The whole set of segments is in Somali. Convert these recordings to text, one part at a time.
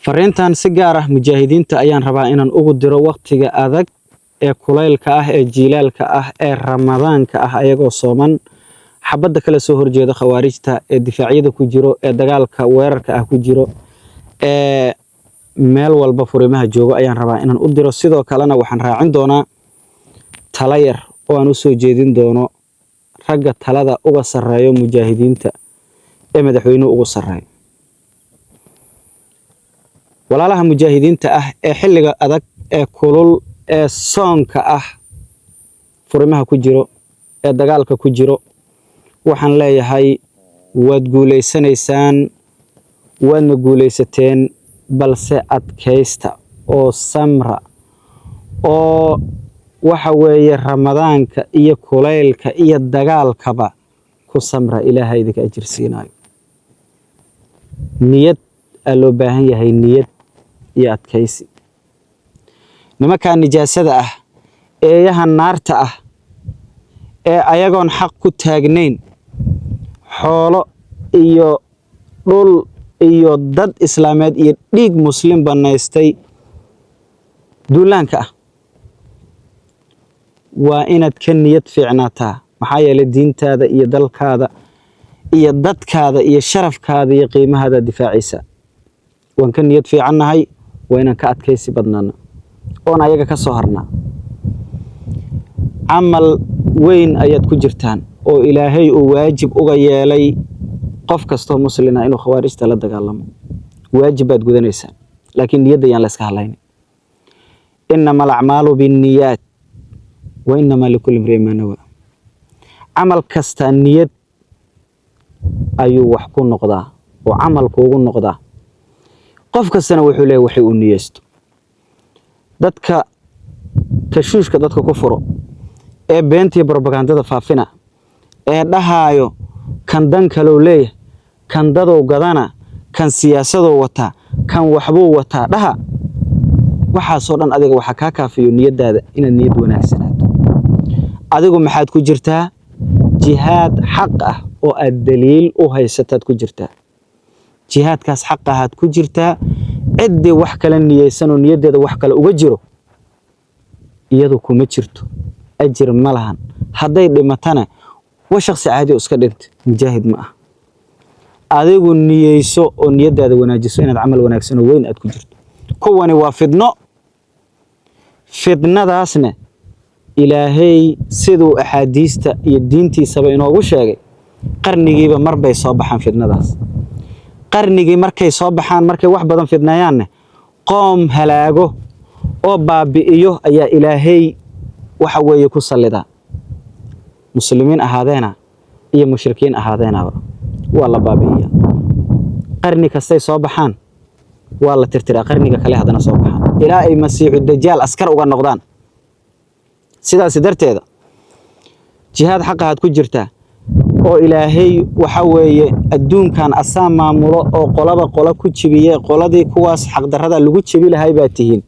fariintan si gaar ah mujaahidiinta ayaan rabaa inaan ugu diro waqtiga adag ee kulaylka ah ee jiilaalka ah ee ramadaanka ah ayagoo sooman xabadda kala soo horjeeda khawaarijta ee difaacyada ku jiro ee dagaalka weerarka ah ku jiro ee meel walba furimaha jooga ayaan rabaa inaan u diro sidoo kalena waxaan raacin doonaa talo yar oo aan u soo jeedin doono ragga talada uga sarreeyo mujaahidiinta ee madaxweynuhu ugu sarreeyo walaalaha mujaahidiinta ah ee xilliga adag ee kulul ee soonka ah furimaha ku jiro ee dagaalka ku jiro waxaan leeyahay waad guuleysanaysaan waadna guuleysateen balse adkaysta oo samra oo waxa weeye ramadaanka iyo kulaylka iyo dagaalkaba ku samra ilaahay idinka ajir siinayo niyad loo baahan yahay niyad iyo adkaysi nimanka nijaasada ah eeyaha naarta ah ee ayagoon xaq ku taagnayn xoolo iyo dhul iyo dad islaameed iyo dhiig muslim banaystay duulaanka ah waa inaad ka niyad fiicnaataa maxaa yeelay diintaada iyo dalkaada iyo dadkaada iyo sharafkaada iyo qiimahaada difaacaysa waan ka niyad fiicannahay waa inaan ka adkaysi badnaana oon ayaga ka soo harnaa camal weyn ayaad ku jirtaan oo ilaahay uu waajib uga yeelay qof kastoo muslina inuu khawaarijta la dagaalamo waajib baad gudanaysaa laakiin niyadda yaan la iska hadlaynin innama alacmaalu binniyaat wa innama likulli imri'in maa nawaa camal kasta niyad ayuu wax ku noqdaa oo camalku ugu noqdaa qof kastana wuxuu leeyahay waxay u niyeysto dadka tashuushka dadka ku furo ee beenta iyo propagandada faafina ee dhahaayo kan dan kaloo leeyahay kan dadow gadana kan siyaasadoo wataa kan waxbuu wataa dhaha waxaasoo dhan adiga waxaa kaa kaafiyo niyadaada inaad niyad wanaagsanaato adigu maxaad ku jirtaa jihaad xaq ah oo aad daliil u haysataad ku jirtaa jihaadkaas xaq ahaad ku jirtaa ciddii wax kala niyeysan oo niyaddeeda wax kale uga jiro iyadu kuma jirto ajir ma lahan hadday dhimatana waa shakhsi caadi oo iska dhintay mujaahid ma ah adigu niyeyso oo niyaddaada wanaajiso inaad camal wanaagsan oo weyn aad ku jirto kuwani waa fidno fidnadaasna ilaahay siduu axaadiista iyo diintiisaba inoogu sheegay qarnigiiba mar bay soo baxaan fidnadaas qarnigii markay soo baxaan markay wax badan fidnayaanne qoom halaago oo baabi'iyo ayaa ilaahay waxa weeye ku sallidaa muslimiin ahaadeena iyo mushrikiin ahaadeenaba waa la baabi'iyaa qarni kastay soo baxaan waa la tirtiraa qarniga kale haddana soo baxaan ilaa ay masiixu dajaal askar uga noqdaan sidaas darteeda jihaad xaqaad ku jirtaa oo ilaahay waxa weeye adduunkan asaa maamulo oo qolaba qola ku jibiyay qoladii kuwaas xaq darrada lagu jibi lahay baa tihiin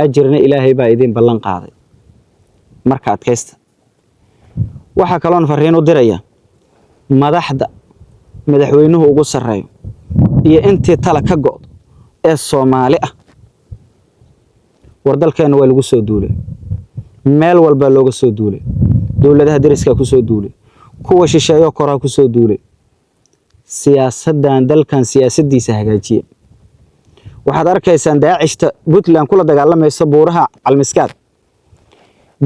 ajirna ilaahay baa idin ballan qaaday marka adkaysta waxa kaloon fariin u diraya madaxda madaxweynuhu ugu sarreeyo iyo intii tala ka go'do ee Soomaali ah war dalkeena waa lagu soo duulay meel walba looga soo duulay dawladaha dariska ku soo duulay kuwa shisheeyo koraa ku soo duulay siyaasadan dalkan siyaasadiisa hagaajiye waxaad arkaysaan daacishta Puntland kula dagaalamayso buuraha Calmiskaad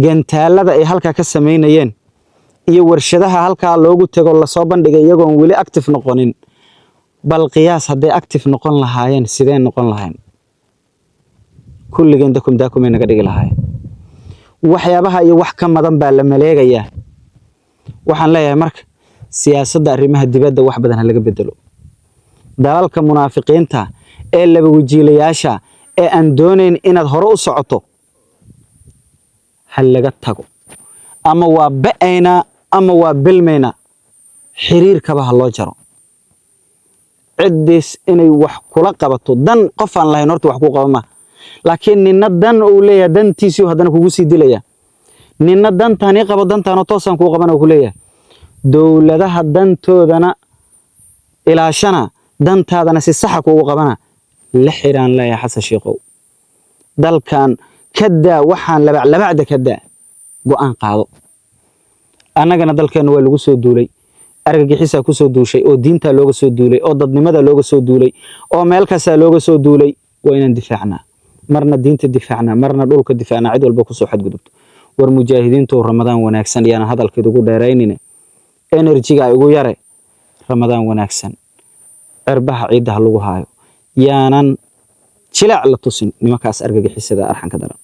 gantaalada ay halka ka sameynayeen iyo warshadaha halka loogu tago la soo bandhigay iyagoon wali active noqonin bal qiyaas haday active noqon lahaayeen sideen noqon lahayn kulligeen dakum naga dhigi lahaayeen waxyaabaha iyo wax ka madan baa la maleegayaa waxaan leeyahay marka siyaasadda arrimaha dibadda wax badan laga bedelo dalalka munaafiqiinta ee laba wajiilayaasha ee aan doonayn inaad hore u socoto hal laga tago ama waa ba'ayna ama waa bilmayna xiriirkaba ha loo jaro ciddis inay wax kula qabato dan qof aan lahayn horta wax ku qabama laakiin ninna dan uu leeyahay dantiisu haddana kugu sii dilaya ninna dantaani qabo dantaano toosan ku qabana ku leeyahay dawladaha dantoodana ilaashana dantaadana si sax kugu qabana لحيران لا يا حسن شيقو دل كان كدا وحان لبعد كدا قوان قاضو أنا جنا دل كان هو اللي جسوا دولي أرجع حسا كسوا دوشي أو دينتا لوجو سود دولي أو ضد ماذا لوجو سود دولي أو مالكسا لوجو سود دولي وين ندفعنا مرنا دين تدفعنا مرنا دولك دفعنا عدل بكسو حد قدبت والمجاهدين تو رمضان وناكسن يعني هذا الكيدو قول دايريننا energy يقول يرى رمضان وناكسن أربح عيدها لوجو هايو يانن شلع على تصين نمكاس أرجع حسا أرحن كدران